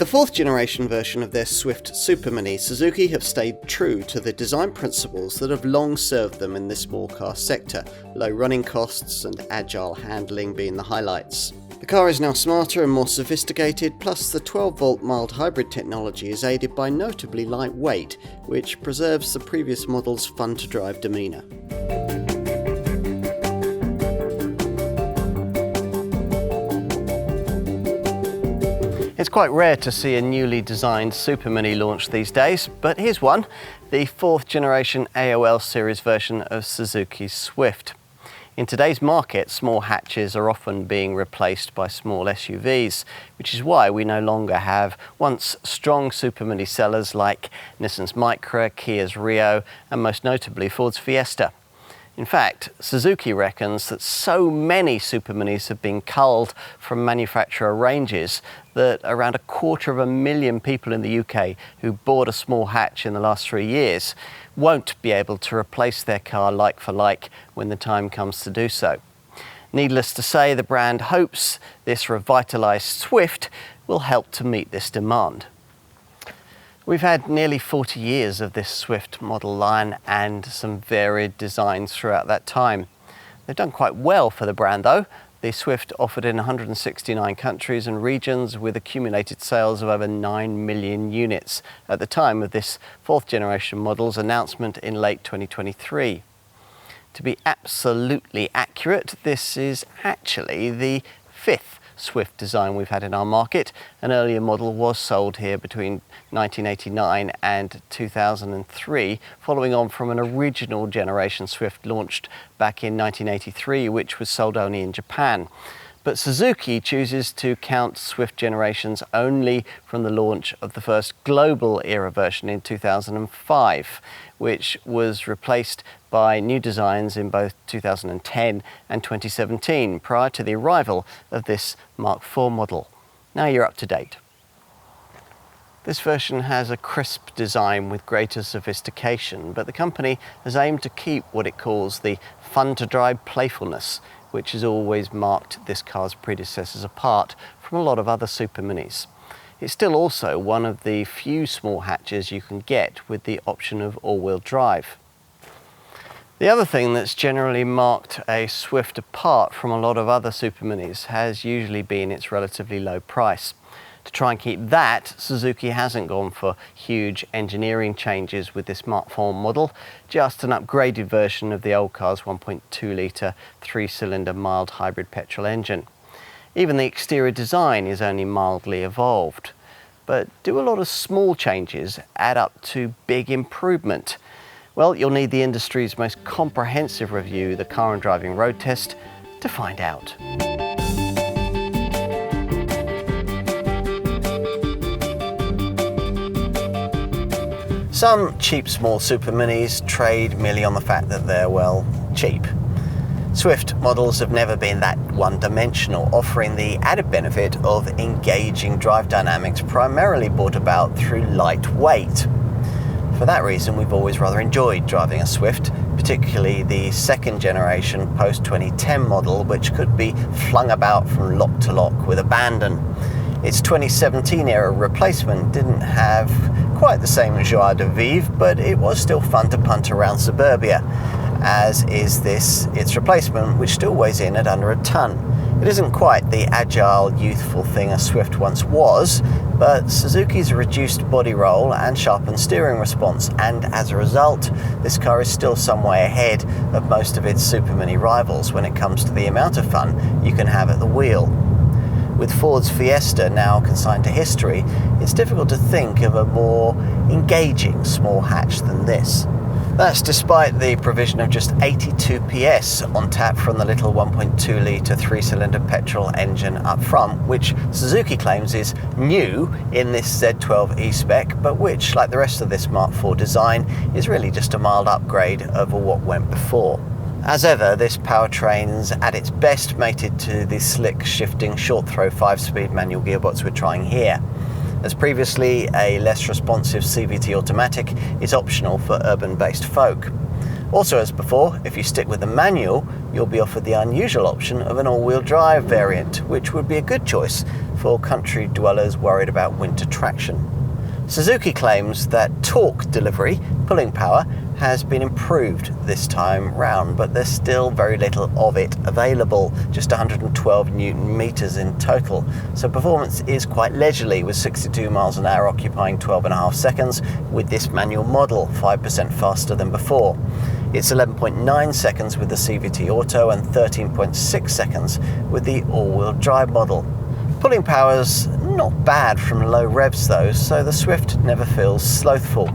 the fourth generation version of their Swift supermini, Suzuki have stayed true to the design principles that have long served them in the small car sector, low running costs and agile handling being the highlights. The car is now smarter and more sophisticated, plus the 12-volt mild hybrid technology is aided by notably light weight, which preserves the previous model's fun-to-drive demeanour. It's quite rare to see a newly designed supermini launch these days, but here's one, the fourth generation AOL series version of Suzuki Swift. In today's market, small hatches are often being replaced by small SUVs, which is why we no longer have once strong supermini sellers like Nissan's Micra, Kia's Rio, and most notably Ford's Fiesta. In fact, Suzuki reckons that so many superminis have been culled from manufacturer ranges that around 250,000 people in the UK who bought a small hatch in the last 3 years won't be able to replace their car like for like when the time comes to do so. Needless to say, the brand hopes this revitalised Swift will help to meet this demand. We've had nearly 40 years of this Swift model line and some varied designs throughout that time. They've done quite well for the brand though. The Swift offered in 169 countries and regions with accumulated sales of over 9 million units at the time of this fourth generation model's announcement in late 2023. To be absolutely accurate, this is actually the fifth Swift design we've had in our market. An earlier model was sold here between 1989 and 2003, following on from an original generation Swift launched back in 1983, which was sold only in Japan. But Suzuki chooses to count Swift generations only from the launch of the first global era version in 2005, which was replaced by new designs in both 2010 and 2017, prior to the arrival of this Mark IV model. Now you're up to date. This version has a crisp design with greater sophistication, but the company has aimed to keep what it calls the fun-to-drive playfulness, which has always marked this car's predecessors apart from a lot of other superminis. It's still also one of the few small hatches you can get with the option of all-wheel drive. The other thing that's generally marked a Swift apart from a lot of other superminis has usually been its relatively low price. To try and keep that, Suzuki hasn't gone for huge engineering changes with this Mark IV model, just an upgraded version of the old car's 1.2 litre 3-cylinder mild hybrid petrol engine. Even the exterior design is only mildly evolved. But do a lot of small changes add up to big improvement? Well, you'll need the industry's most comprehensive review, the Car and Driving Road Test, to find out. Some cheap small superminis trade merely on the fact that they're, well, cheap. Swift models have never been that one-dimensional, offering the added benefit of engaging drive dynamics primarily brought about through light weight. For that reason, we've always rather enjoyed driving a Swift, particularly the second generation post-2010 model, which could be flung about from lock to lock with abandon. Its 2017 era replacement didn't have quite the same joie de vivre, but it was still fun to punt around suburbia, as is its replacement, which still weighs in at under a ton. It isn't quite the agile, youthful thing a Swift once was, but Suzuki's reduced body roll and sharpened steering response, and as a result, this car is still some way ahead of most of its supermini rivals when it comes to the amount of fun you can have at the wheel. With Ford's Fiesta now consigned to history, it's difficult to think of a more engaging small hatch than this. That's despite the provision of just 82 PS on tap from the little 1.2 litre 3-cylinder petrol engine up front, which Suzuki claims is new in this Z12 E-Spec, but which, like the rest of this Mark IV design, is really just a mild upgrade over what went before. As ever, this powertrain's at its best mated to the slick, shifting, short-throw 5-speed manual gearbox we're trying here. As previously, a less responsive CVT automatic is optional for urban-based folk. Also, as before, if you stick with the manual, you'll be offered the unusual option of an all-wheel drive variant, which would be a good choice for country dwellers worried about winter traction. Suzuki claims that torque delivery, pulling power, has been improved this time round, but there's still very little of it available, just 112 Newton meters in total. So performance is quite leisurely, with 62 miles an hour occupying 12.5 seconds with this manual model, 5% faster than before. It's 11.9 seconds with the CVT Auto and 13.6 seconds with the all-wheel drive model. Pulling power's not bad from low revs though, so the Swift never feels slothful.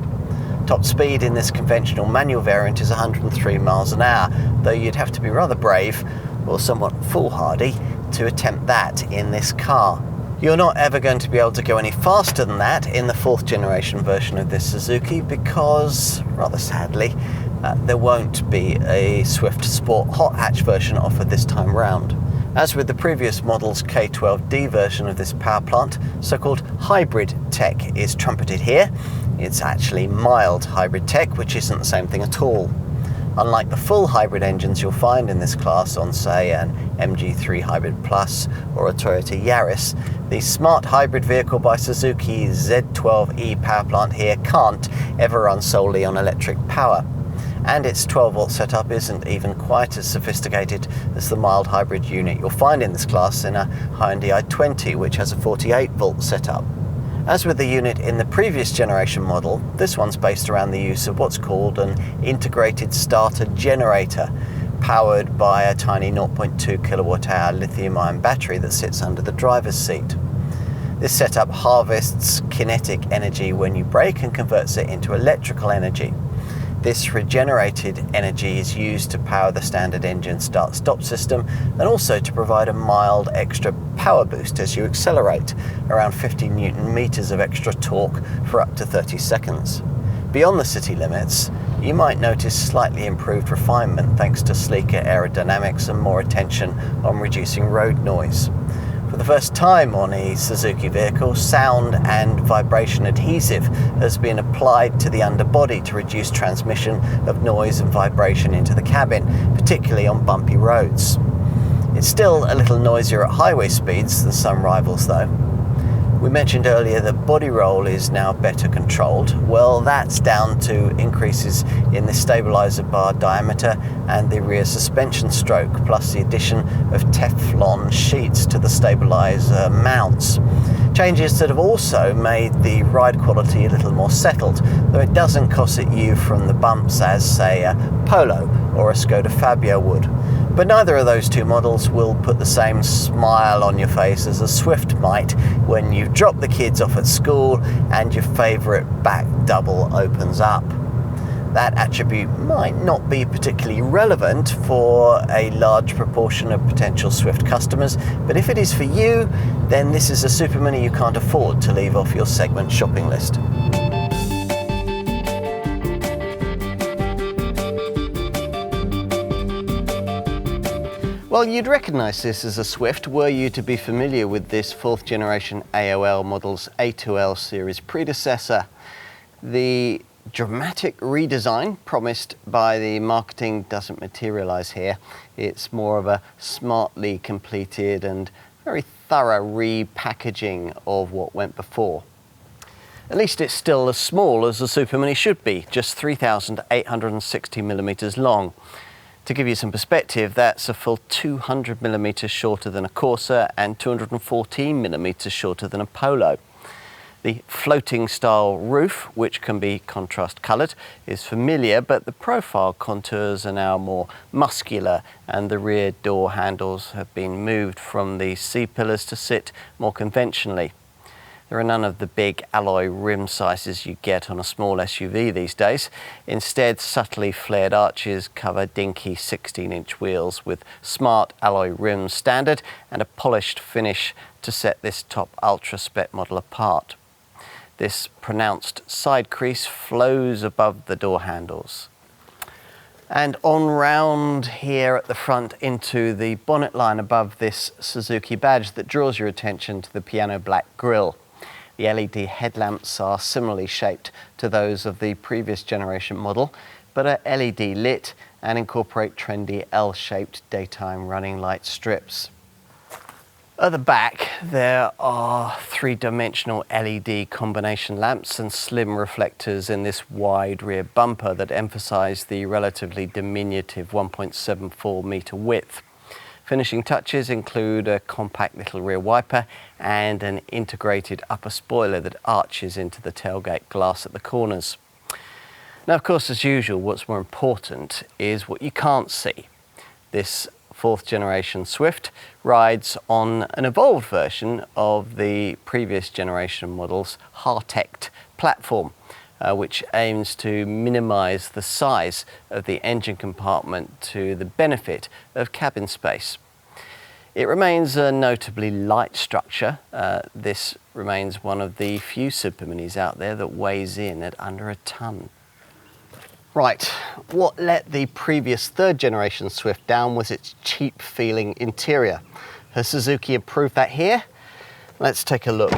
Top speed in this conventional manual variant is 103 miles an hour, though you'd have to be rather brave or somewhat foolhardy to attempt that in this car. You're not ever going to be able to go any faster than that in the 4th generation version of this Suzuki because, rather sadly, there won't be a Swift Sport hot hatch version offered this time round. As with the previous model's K12D version of this power plant, so-called hybrid tech is trumpeted here. It's actually mild hybrid tech, which isn't the same thing at all. Unlike the full hybrid engines you'll find in this class on, say, an MG3 Hybrid Plus or a Toyota Yaris, the smart hybrid vehicle by Suzuki's Z12E power plant here can't ever run solely on electric power. And its 12-volt setup isn't even quite as sophisticated as the mild hybrid unit you'll find in this class in a Hyundai i20, which has a 48-volt setup. As with the unit in the previous generation model, this one's based around the use of what's called an integrated starter generator, powered by a tiny 0.2 kilowatt-hour lithium-ion battery that sits under the driver's seat. This setup harvests kinetic energy when you brake and converts it into electrical energy. This regenerated energy is used to power the standard engine start-stop system and also to provide a mild extra power boost as you accelerate, around 50 Newton meters of extra torque for up to 30 seconds. Beyond the city limits, you might notice slightly improved refinement thanks to sleeker aerodynamics and more attention on reducing road noise. For the first time on a Suzuki vehicle, sound and vibration adhesive has been applied to the underbody to reduce transmission of noise and vibration into the cabin, particularly on bumpy roads. It's still a little noisier at highway speeds than some rivals though. We mentioned earlier that body roll is now better controlled. Well, that's down to increases in the stabilizer bar diameter and the rear suspension stroke, plus the addition of Teflon sheets to the stabilizer mounts. Changes that have also made the ride quality a little more settled, though it doesn't cosset you from the bumps as, say, a Polo or a Skoda Fabia would. But neither of those two models will put the same smile on your face as a Swift might when you drop the kids off at school and your favourite back double opens up. That attribute might not be particularly relevant for a large proportion of potential Swift customers, but if it is for you, then this is a supermini you can't afford to leave off your segment shopping list. Well, you'd recognise this as a Swift were you to be familiar with this 4th generation AOL model's A2L series predecessor. The dramatic redesign promised by the marketing doesn't materialise here. It's more of a smartly completed and very thorough repackaging of what went before. At least it's still as small as the Supermini should be, just 3,860mm long. To give you some perspective, that's a full 200mm shorter than a Corsa and 214mm shorter than a Polo. The floating style roof, which can be contrast coloured, is familiar, but the profile contours are now more muscular and the rear door handles have been moved from the C-pillars to sit more conventionally. There are none of the big alloy rim sizes you get on a small SUV these days. Instead, subtly flared arches cover dinky 16-inch wheels with smart alloy rims standard and a polished finish to set this top ultra-spec model apart. This pronounced side crease flows above the door handles. And on round here at the front into the bonnet line above this Suzuki badge that draws your attention to the piano black grille. The LED headlamps are similarly shaped to those of the previous generation model, but are LED lit and incorporate trendy L-shaped daytime running light strips. At the back, there are three-dimensional LED combination lamps and slim reflectors in this wide rear bumper that emphasize the relatively diminutive 1.74 meter width. Finishing touches include a compact little rear wiper and an integrated upper spoiler that arches into the tailgate glass at the corners. Now, of course, as usual, what's more important is what you can't see. This fourth generation Swift rides on an evolved version of the previous generation model's Heart-Ect platform, which aims to minimise the size of the engine compartment to the benefit of cabin space. It remains a notably light structure. This remains one of the few superminis out there that weighs in at under a tonne. Right, what let the previous third generation Swift down was its cheap feeling interior. Has Suzuki improved that here? Let's take a look.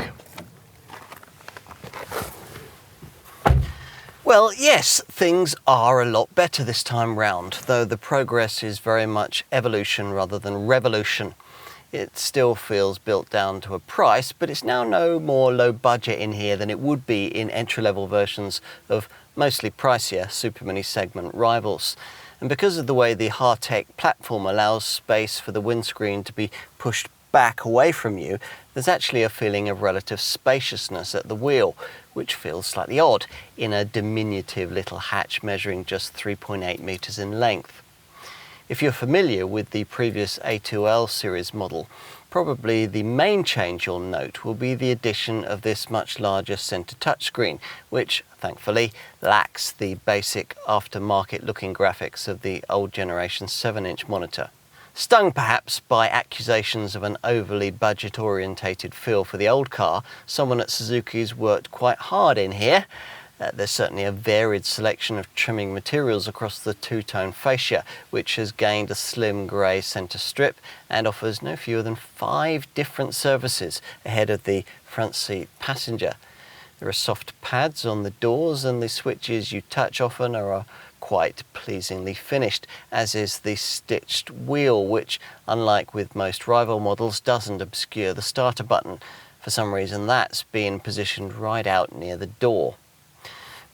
Well, yes, things are a lot better this time round, though the progress is very much evolution rather than revolution. It still feels built down to a price, but it's now no more low budget in here than it would be in entry-level versions of mostly pricier supermini segment rivals. And because of the way the Heart-Ect platform allows space for the windscreen to be pushed back away from you, there's actually a feeling of relative spaciousness at the wheel, which feels slightly odd in a diminutive little hatch measuring just 3.8 meters in length. If you're familiar with the previous A2L series model, probably the main change you'll note will be the addition of this much larger center touchscreen, which thankfully lacks the basic aftermarket looking graphics of the old generation 7-inch monitor. Stung perhaps by accusations of an overly budget-orientated feel for the old car, someone at Suzuki's worked quite hard in here. There's certainly a varied selection of trimming materials across the two-tone fascia, which has gained a slim grey centre strip and offers no fewer than 5 different services ahead of the front seat passenger. There are soft pads on the doors, and the switches you touch often are quite pleasingly finished, as is the stitched wheel, which, unlike with most rival models, doesn't obscure the starter button. For some reason, that's been positioned right out near the door.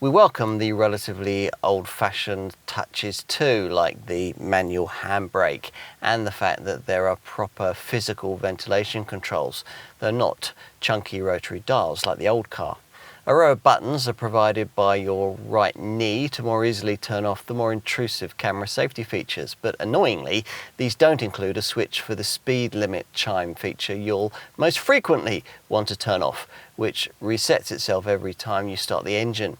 We welcome the relatively old-fashioned touches too, like the manual handbrake and the fact that there are proper physical ventilation controls, though not chunky rotary dials like the old car. A row of buttons are provided by your right knee to more easily turn off the more intrusive camera safety features, but annoyingly, these don't include a switch for the speed limit chime feature you'll most frequently want to turn off, which resets itself every time you start the engine.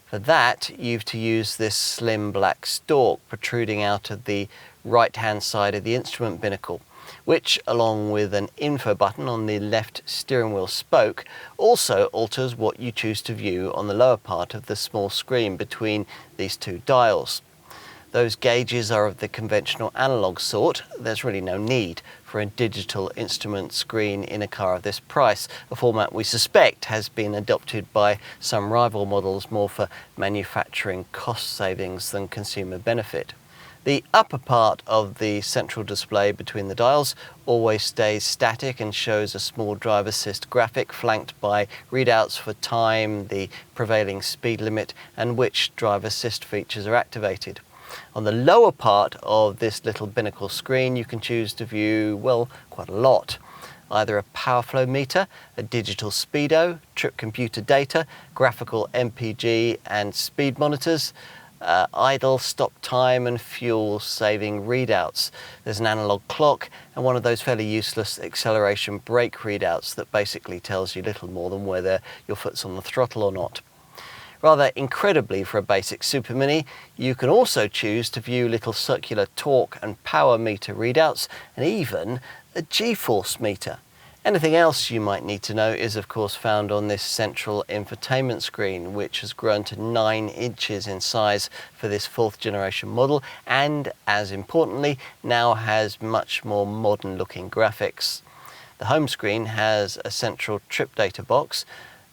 For that, you've to use this slim black stalk protruding out of the right-hand side of the instrument binnacle, which, along with an info button on the left steering wheel spoke, also alters what you choose to view on the lower part of the small screen between these two dials. Those gauges are of the conventional analog sort. There's really no need for a digital instrument screen in a car of this price, a format we suspect has been adopted by some rival models more for manufacturing cost savings than consumer benefit. The upper part of the central display between the dials always stays static and shows a small driver assist graphic flanked by readouts for time, the prevailing speed limit, and which driver assist features are activated. On the lower part of this little binnacle screen, you can choose to view, well, quite a lot. Either a power flow meter, a digital speedo, trip computer data, graphical MPG and speed monitors, idle, stop time and fuel saving readouts. There's an analog clock and one of those fairly useless acceleration brake readouts that basically tells you little more than whether your foot's on the throttle or not. Rather incredibly for a basic supermini, you can also choose to view little circular torque and power meter readouts and even a G-force meter. Anything else you might need to know is of course found on this central infotainment screen, which has grown to 9 inches in size for this 4th generation model and, as importantly, now has much more modern looking graphics. The home screen has a central trip data box,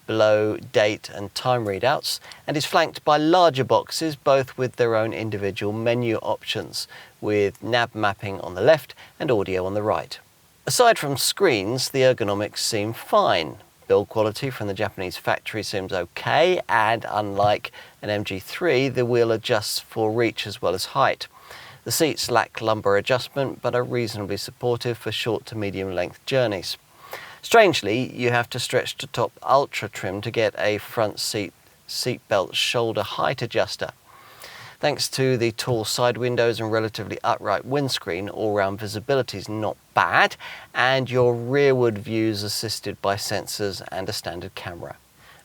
below date and time readouts, and is flanked by larger boxes, both with their own individual menu options, with nav mapping on the left and audio on the right. Aside from screens, the ergonomics seem fine. Build quality from the Japanese factory seems okay, and unlike an MG3, the wheel adjusts for reach as well as height. The seats lack lumbar adjustment, but are reasonably supportive for short to medium length journeys. Strangely, you have to stretch to top ultra trim to get a front seatbelt shoulder height adjuster. Thanks to the tall side windows and relatively upright windscreen, all-round visibility is not bad, and your rearward view is assisted by sensors and a standard camera.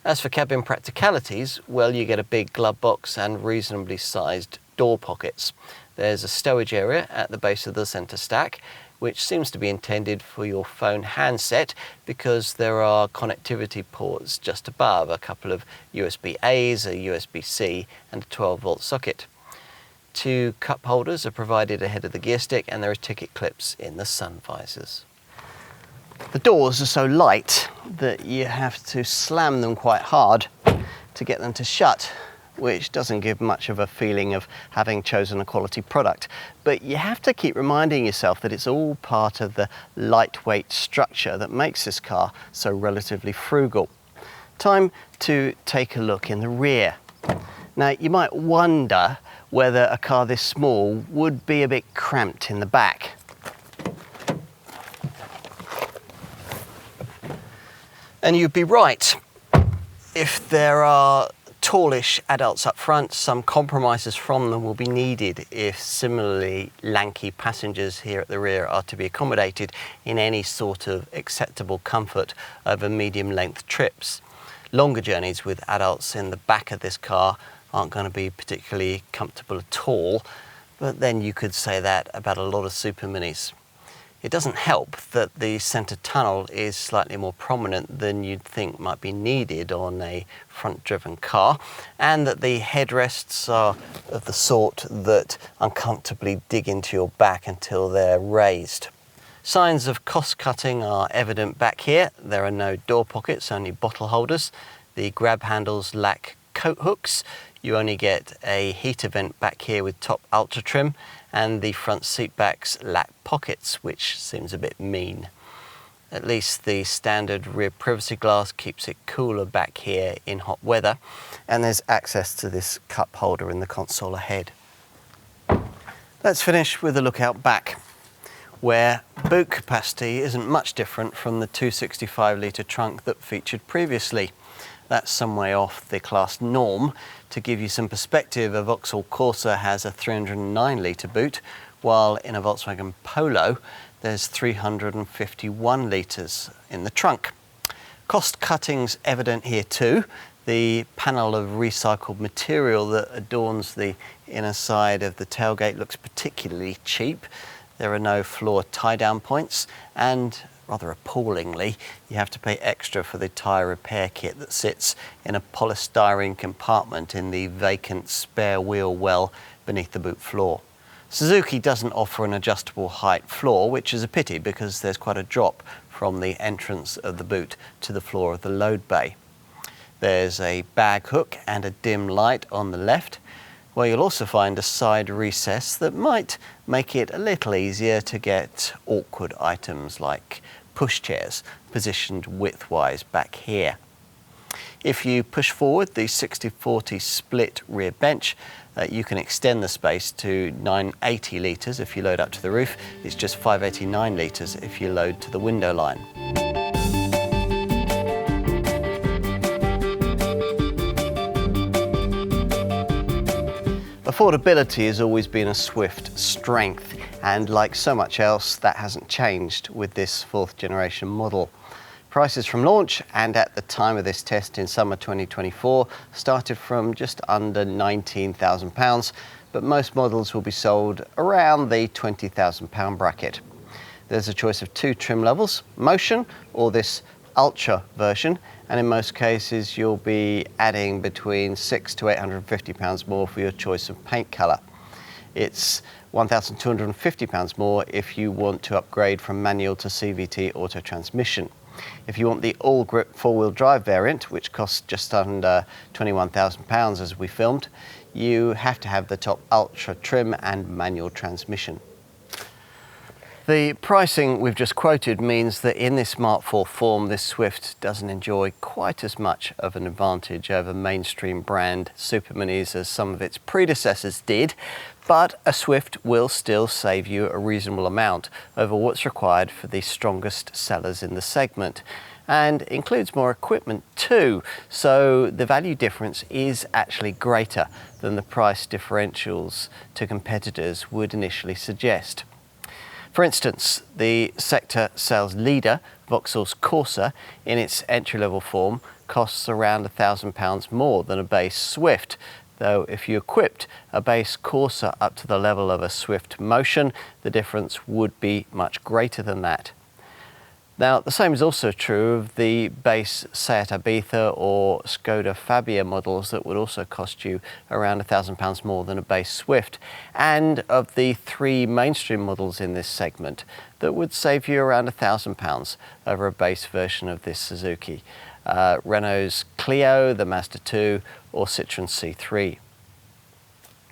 As for cabin practicalities, well, you get a big glove box and reasonably sized door pockets. There's a stowage area at the base of the centre stack, which seems to be intended for your phone handset because there are connectivity ports just above, a couple of USB-A's, a USB-C and a 12-volt socket. 2 cup holders are provided ahead of the gear stick, and there are ticket clips in the sun visors. The doors are so light that you have to slam them quite hard to get them to shut, which doesn't give much of a feeling of having chosen a quality product. But you have to keep reminding yourself that it's all part of the lightweight structure that makes this car so relatively frugal. Time to take a look in the rear. Now, you might wonder whether a car this small would be a bit cramped in the back. And you'd be right. If there are tallish adults up front, some compromises from them will be needed if similarly lanky passengers here at the rear are to be accommodated in any sort of acceptable comfort over medium length trips. Longer journeys with adults in the back of this car aren't going to be particularly comfortable at all, but then you could say that about a lot of superminis. It doesn't help that the centre tunnel is slightly more prominent than you'd think might be needed on a front-driven car, and that the headrests are of the sort that uncomfortably dig into your back until they're raised. Signs of cost-cutting are evident back here. There are no door pockets, only bottle holders. The grab handles lack coat hooks. You only get a heater vent back here with top ultra trim, and the front seat backs lack pockets, which seems a bit mean. At least the standard rear privacy glass keeps it cooler back here in hot weather, and there's access to this cup holder in the console ahead. Let's finish with a look out back, where boot capacity isn't much different from the 265 litre trunk that featured previously. That's some way off the class norm. To give you some perspective, a Vauxhall Corsa has a 309 litre boot, while in a Volkswagen Polo there's 351 litres in the trunk. Cost cutting's evident here too. The panel of recycled material that adorns the inner side of the tailgate looks particularly cheap. There are no floor tie-down points, and rather appallingly, you have to pay extra for the tyre repair kit that sits in a polystyrene compartment in the vacant spare wheel well beneath the boot floor. Suzuki doesn't offer an adjustable height floor, which is a pity because there's quite a drop from the entrance of the boot to the floor of the load bay. There's a bag hook and a dim light on the left, where you'll also find a side recess that might make it a little easier to get awkward items like pushchairs positioned widthwise back here. If you push forward the 60-40 split rear bench, you can extend the space to 980 litres if you load up to the roof. It's just 589 litres if you load to the window line. Affordability has always been a Swift strength, and like so much else, that hasn't changed with this 4th generation model. Prices from launch and at the time of this test in summer 2024 started from just under £19,000, but most models will be sold around the £20,000 bracket. There's a choice of 2 trim levels, Motion or this Ultra version, and in most cases you'll be adding between £600 to £850 more for your choice of paint colour. It's £1,250 more if you want to upgrade from manual to CVT auto transmission. If you want the all-grip four-wheel drive variant, which costs just under £21,000 as we filmed, you have to have the top Ultra trim and manual transmission. The pricing we've just quoted means that in this Smart 4 form, this Swift doesn't enjoy quite as much of an advantage over mainstream brand superminis as some of its predecessors did, but a Swift will still save you a reasonable amount over what's required for the strongest sellers in the segment, and includes more equipment too, so the value difference is actually greater than the price differentials to competitors would initially suggest. For instance, the sector sales leader, Vauxhall's Corsa, in its entry-level form, costs around £1,000 more than a base Swift, though if you equipped a base Corsa up to the level of a Swift Motion, the difference would be much greater than that. Now, the same is also true of the base Seat Ibiza or Skoda Fabia models that would also cost you around £1,000 more than a base Swift, and of the three mainstream models in this segment that would save you around £1,000 over a base version of this Suzuki. Renault's Clio, the Mazda 2 or Citroën C3.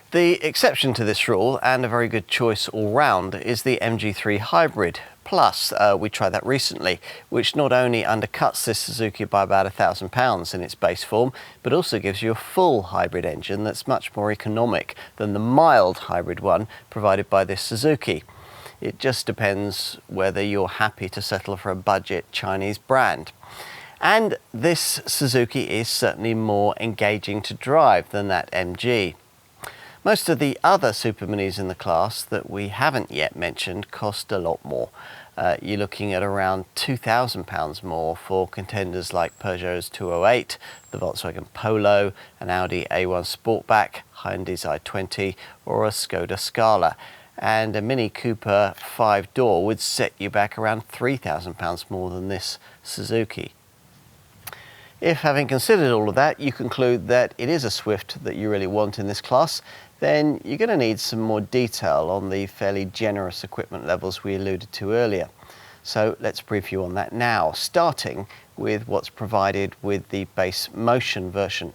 The exception to this rule, and a very good choice all round, is the MG3 Hybrid Plus. We tried that recently, which not only undercuts this Suzuki by about £1,000 in its base form, but also gives you a full hybrid engine that's much more economic than the mild hybrid one provided by this Suzuki. It just depends whether you're happy to settle for a budget Chinese brand. And this Suzuki is certainly more engaging to drive than that MG. Most of the other superminis in the class that we haven't yet mentioned cost a lot more. You're looking at around £2,000 more for contenders like Peugeot's 208, the Volkswagen Polo, an Audi A1 Sportback, Hyundai's i20 or a Skoda Scala. And a Mini Cooper 5-door would set you back around £3,000 more than this Suzuki. If, having considered all of that, you conclude that it is a Swift that you really want in this class, then you're going to need some more detail on the fairly generous equipment levels we alluded to earlier. So let's brief you on that now, starting with what's provided with the base Motion version.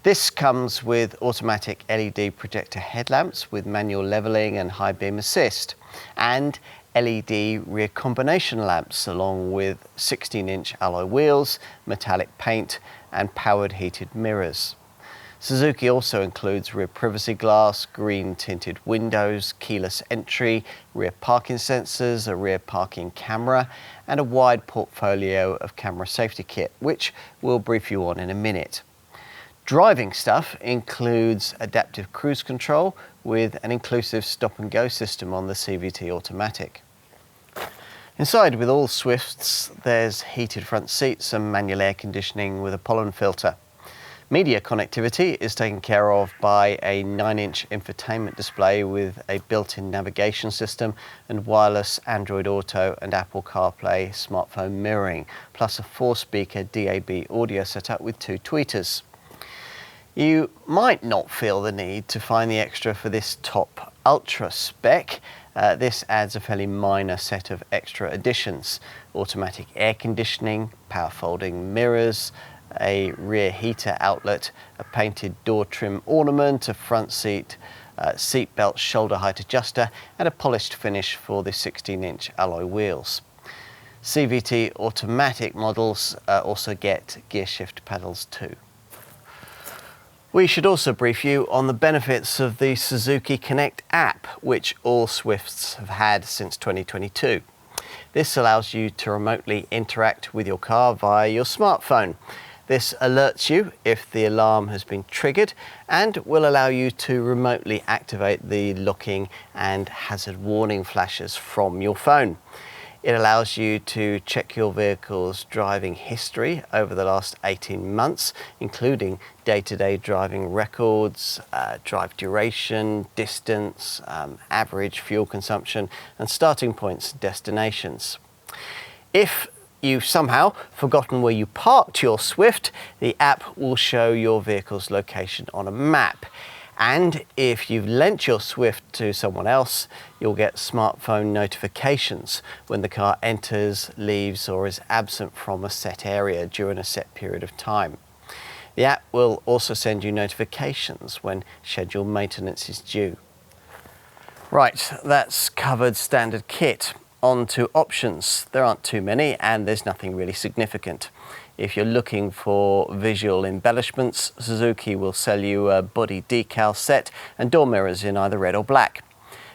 This comes with automatic LED projector headlamps with manual levelling and high beam assist, and LED rear combination lamps along with 16-inch alloy wheels, metallic paint and powered heated mirrors. Suzuki also includes rear privacy glass, green tinted windows, keyless entry, rear parking sensors, a rear parking camera and a wide portfolio of camera safety kit, which we'll brief you on in a minute. Driving stuff includes adaptive cruise control with an inclusive stop and go system on the CVT automatic. Inside with all Swifts, there's heated front seats and manual air conditioning with a pollen filter. Media connectivity is taken care of by a 9-inch infotainment display with a built-in navigation system and wireless Android Auto and Apple CarPlay smartphone mirroring, plus a 4-speaker DAB audio setup with 2 tweeters. You might not feel the need to find the extra for this top Ultra spec. This adds a fairly minor set of extra additions: automatic air conditioning, power folding mirrors, a rear heater outlet, a painted door trim ornament, a front seat seat belt shoulder height adjuster and a polished finish for the 16-inch alloy wheels. CVT automatic models also get gear shift pedals too. We should also brief you on the benefits of the Suzuki Connect app, which all Swifts have had since 2022. This allows you to remotely interact with your car via your smartphone. This alerts you if the alarm has been triggered and will allow you to remotely activate the locking and hazard warning flashes from your phone. It allows you to check your vehicle's driving history over the last 18 months, including day-to-day driving records, drive duration, distance, average fuel consumption, and starting points and destinations. If you've somehow forgotten where you parked your Swift, the app will show your vehicle's location on a map. And if you've lent your Swift to someone else, you'll get smartphone notifications when the car enters, leaves, or is absent from a set area during a set period of time. The app will also send you notifications when scheduled maintenance is due. Right, that's covered standard kit. On to options. There aren't too many and there's nothing really significant. If you're looking for visual embellishments, Suzuki will sell you a body decal set and door mirrors in either red or black.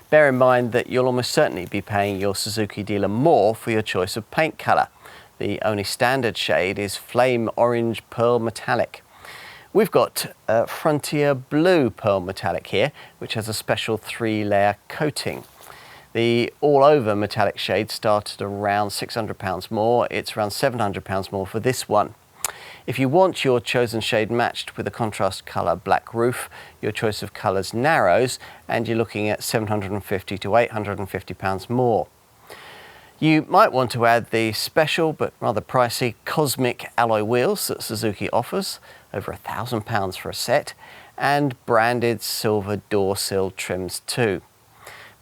Bear in mind that you'll almost certainly be paying your Suzuki dealer more for your choice of paint colour. The only standard shade is Flame Orange Pearl Metallic. We've got Frontier Blue Pearl Metallic here, which has a special 3-layer coating. The all-over metallic shade started around £600 more. It's around £700 more for this one. If you want your chosen shade matched with a contrast colour black roof, your choice of colours narrows and you're looking at £750 to £850 more. You might want to add the special but rather pricey Cosmic alloy wheels that Suzuki offers, over £1,000 for a set, and branded silver door sill trims too.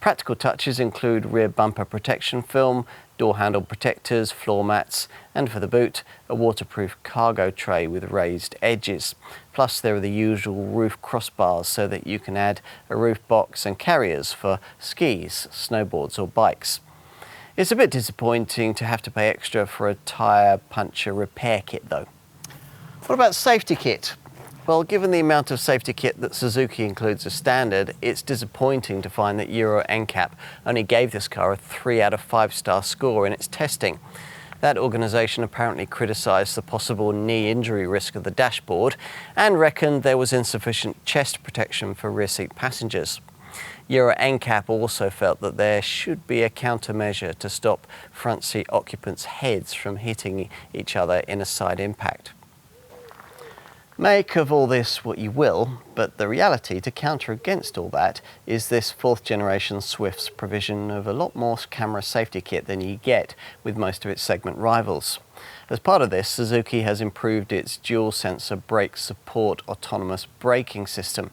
Practical touches include rear bumper protection film, door handle protectors, floor mats, and for the boot, a waterproof cargo tray with raised edges. Plus there are the usual roof crossbars so that you can add a roof box and carriers for skis, snowboards or bikes. It's a bit disappointing to have to pay extra for a tyre puncture repair kit though. What about safety kit? Well, given the amount of safety kit that Suzuki includes as standard, it's disappointing to find that Euro NCAP only gave this car a 3 out of 5-star score in its testing. That organisation apparently criticised the possible knee injury risk of the dashboard and reckoned there was insufficient chest protection for rear seat passengers. Euro NCAP also felt that there should be a countermeasure to stop front seat occupants' heads from hitting each other in a side impact. Make of all this what you will, but the reality to counter against all that is this 4th generation Swift's provision of a lot more camera safety kit than you get with most of its segment rivals. As part of this, Suzuki has improved its dual sensor brake support autonomous braking system.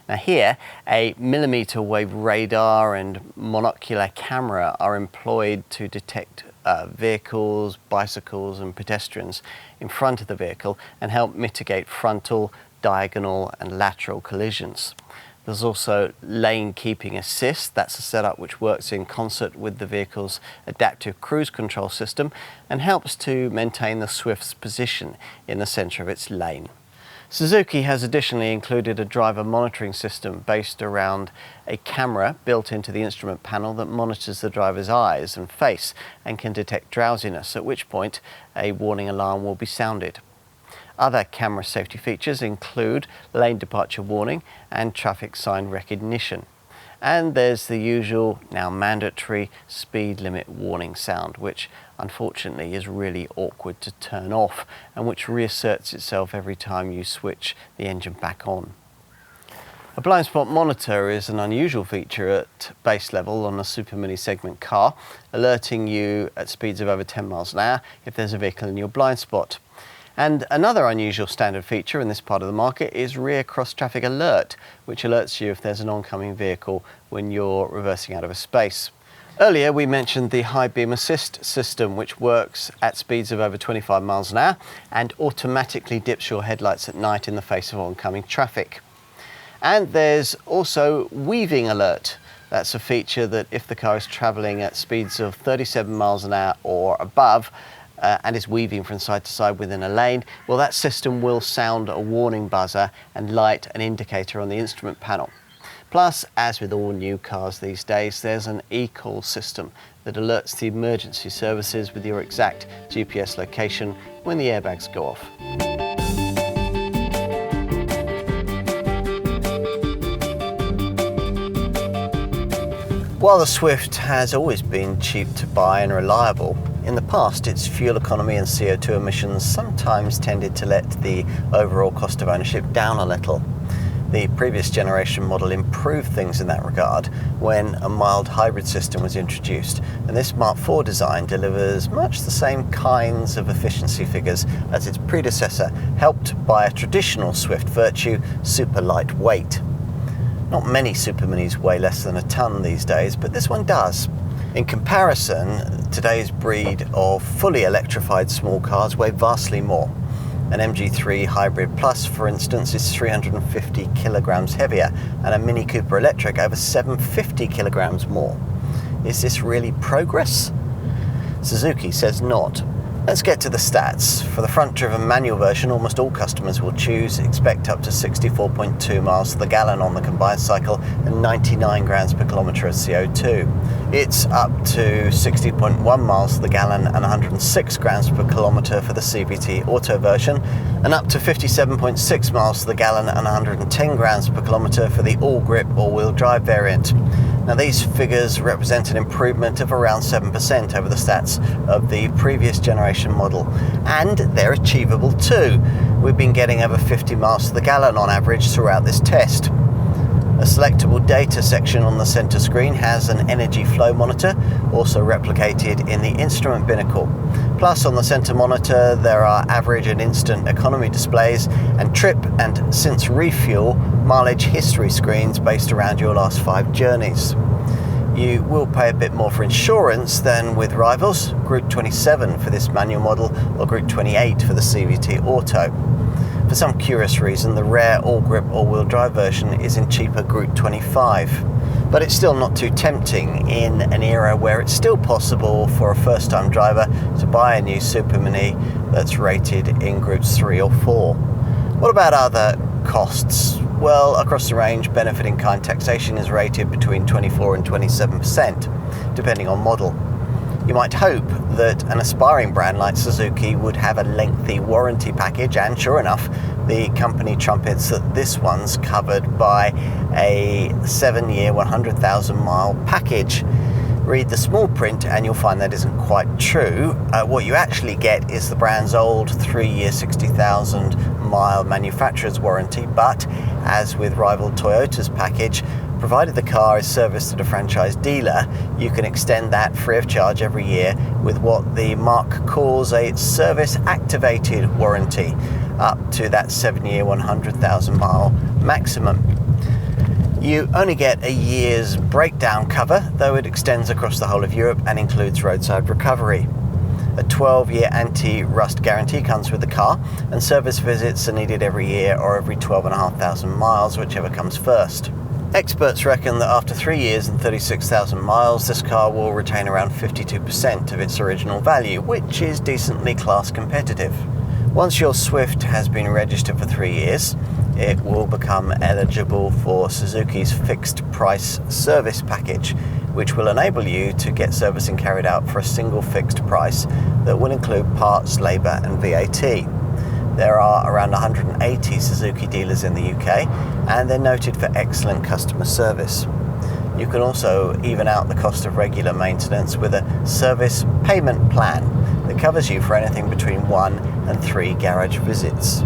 Now here, a millimetre wave radar and monocular camera are employed to detect vehicles, bicycles and pedestrians in front of the vehicle and help mitigate frontal, diagonal and lateral collisions. There's also lane keeping assist. That's a setup which works in concert with the vehicle's adaptive cruise control system and helps to maintain the Swift's position in the centre of its lane. Suzuki has additionally included a driver monitoring system based around a camera built into the instrument panel that monitors the driver's eyes and face and can detect drowsiness, at which point a warning alarm will be sounded. Other camera safety features include lane departure warning and traffic sign recognition. And there's the usual, now mandatory, speed limit warning sound, which unfortunately is really awkward to turn off and which reasserts itself every time you switch the engine back on. A blind spot monitor is an unusual feature at base level on a supermini segment car, alerting you at speeds of over 10 miles an hour if there's a vehicle in your blind spot. And another unusual standard feature in this part of the market is rear cross-traffic alert, which alerts you if there's an oncoming vehicle when you're reversing out of a space. Earlier we mentioned the high beam assist system, which works at speeds of over 25 miles an hour and automatically dips your headlights at night in the face of oncoming traffic. And there's also weaving alert. That's a feature that if the car is travelling at speeds of 37 miles an hour or above, and is weaving from side to side within a lane, well, that system will sound a warning buzzer and light an indicator on the instrument panel. Plus, as with all new cars these days, there's an e-call system that alerts the emergency services with your exact GPS location when the airbags go off. While the Swift has always been cheap to buy and reliable, in the past its fuel economy and CO2 emissions sometimes tended to let the overall cost of ownership down a little. The previous generation model improved things in that regard when a mild hybrid system was introduced, and this Mark IV design delivers much the same kinds of efficiency figures as its predecessor, helped by a traditional Swift virtue, super lightweight. Not many superminis weigh less than a tonne these days, but this one does. In comparison, today's breed of fully electrified small cars weigh vastly more. An MG3 Hybrid Plus, for instance, is 350 kilograms heavier, and a Mini Cooper Electric over 750 kilograms more. Is this really progress? Suzuki says not. Let's get to the stats. For the front-driven manual version, almost all customers will expect up to 64.2 miles to the gallon on the combined cycle and 99 grams per kilometre of CO2. It's up to 60.1 miles to the gallon and 106 grams per kilometre for the CVT Auto version, and up to 57.6 miles to the gallon and 110 grams per kilometre for the all-grip all-wheel drive variant. Now, these figures represent an improvement of around 7% over the stats of the previous generation model, and they're achievable too. We've been getting over 50 miles to the gallon on average throughout this test. A selectable data section on the centre screen has an energy flow monitor, also replicated in the instrument binnacle. Plus, on the centre monitor there are average and instant economy displays and trip and since refuel mileage history screens based around your last 5 journeys. You will pay a bit more for insurance than with rivals, Group 27 for this manual model or Group 28 for the CVT Auto. For some curious reason, the rare all-grip all-wheel drive version is in cheaper Group 25. But it's still not too tempting in an era where it's still possible for a first-time driver to buy a new Supermini that's rated in Groups 3 or 4. What about other costs? Well, across the range, benefit-in-kind taxation is rated between 24 and 27%, depending on model. You might hope that an aspiring brand like Suzuki would have a lengthy warranty package, and sure enough, the company trumpets that this one's covered by a 7-year, 100,000 mile package. Read the small print and you'll find that isn't quite true. What you actually get is the brand's old 3-year, 60,000 mile manufacturer's warranty, but as with rival Toyota's package, provided the car is serviced at a franchise dealer, you can extend that free of charge every year with what the marque calls a service activated warranty, up to that 7-year, 100,000 mile maximum. You only get a year's breakdown cover, though it extends across the whole of Europe and includes roadside recovery. A 12-year anti-rust guarantee comes with the car, and service visits are needed every year or every 12,500 miles, whichever comes first. Experts reckon that after 3 years and 36,000 miles, this car will retain around 52% of its original value, which is decently class competitive. Once your Swift has been registered for 3 years, it will become eligible for Suzuki's fixed price service package, which will enable you to get servicing carried out for a single fixed price that will include parts, labour and VAT. There are around 180 Suzuki dealers in the UK, and they're noted for excellent customer service. You can also even out the cost of regular maintenance with a service payment plan that covers you for anything between 1 and 3 garage visits.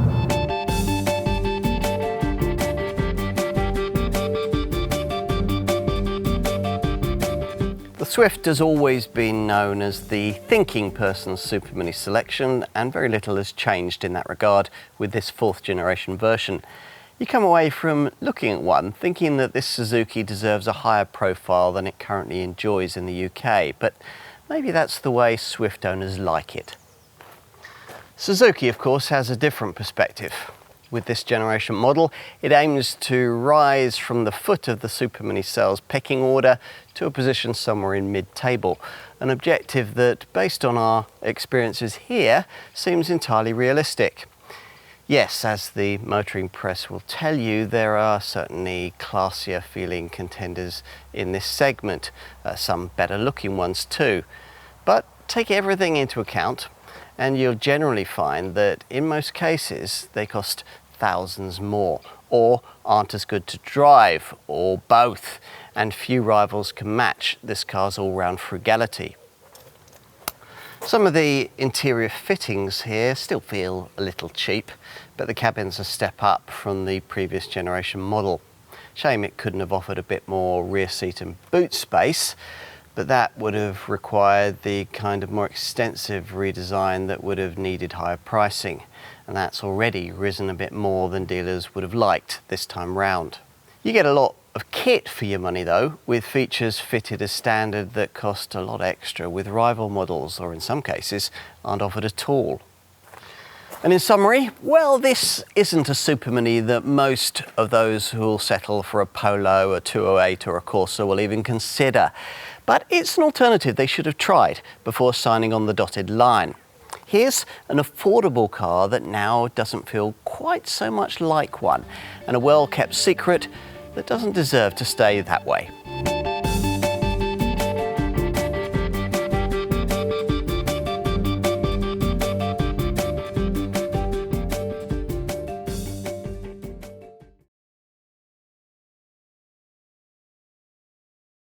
The Swift has always been known as the thinking person's Supermini selection, and very little has changed in that regard with this 4th generation version. You come away from looking at one thinking that this Suzuki deserves a higher profile than it currently enjoys in the UK, but maybe that's the way Swift owners like it. Suzuki, of course, has a different perspective. With this generation model, it aims to rise from the foot of the Supermini sales pecking order to a position somewhere in mid-table, an objective that, based on our experiences here, seems entirely realistic. Yes, as the motoring press will tell you, there are certainly classier feeling contenders in this segment, some better looking ones too. But take everything into account and you'll generally find that in most cases they cost thousands more, or aren't as good to drive, or both, and few rivals can match this car's all-round frugality. Some of the interior fittings here still feel a little cheap, but the cabin's a step up from the previous generation model. Shame it couldn't have offered a bit more rear seat and boot space, but that would have required the kind of more extensive redesign that would have needed higher pricing, and that's already risen a bit more than dealers would have liked this time round. You get a lot of kit for your money though, with features fitted as standard that cost a lot extra with rival models, or in some cases aren't offered at all. And in summary, well, this isn't a supermini that most of those who will settle for a Polo, a 208 or a Corsa will even consider. But it's an alternative they should have tried before signing on the dotted line. Here's an affordable car that now doesn't feel quite so much like one, and a well-kept secret that doesn't deserve to stay that way.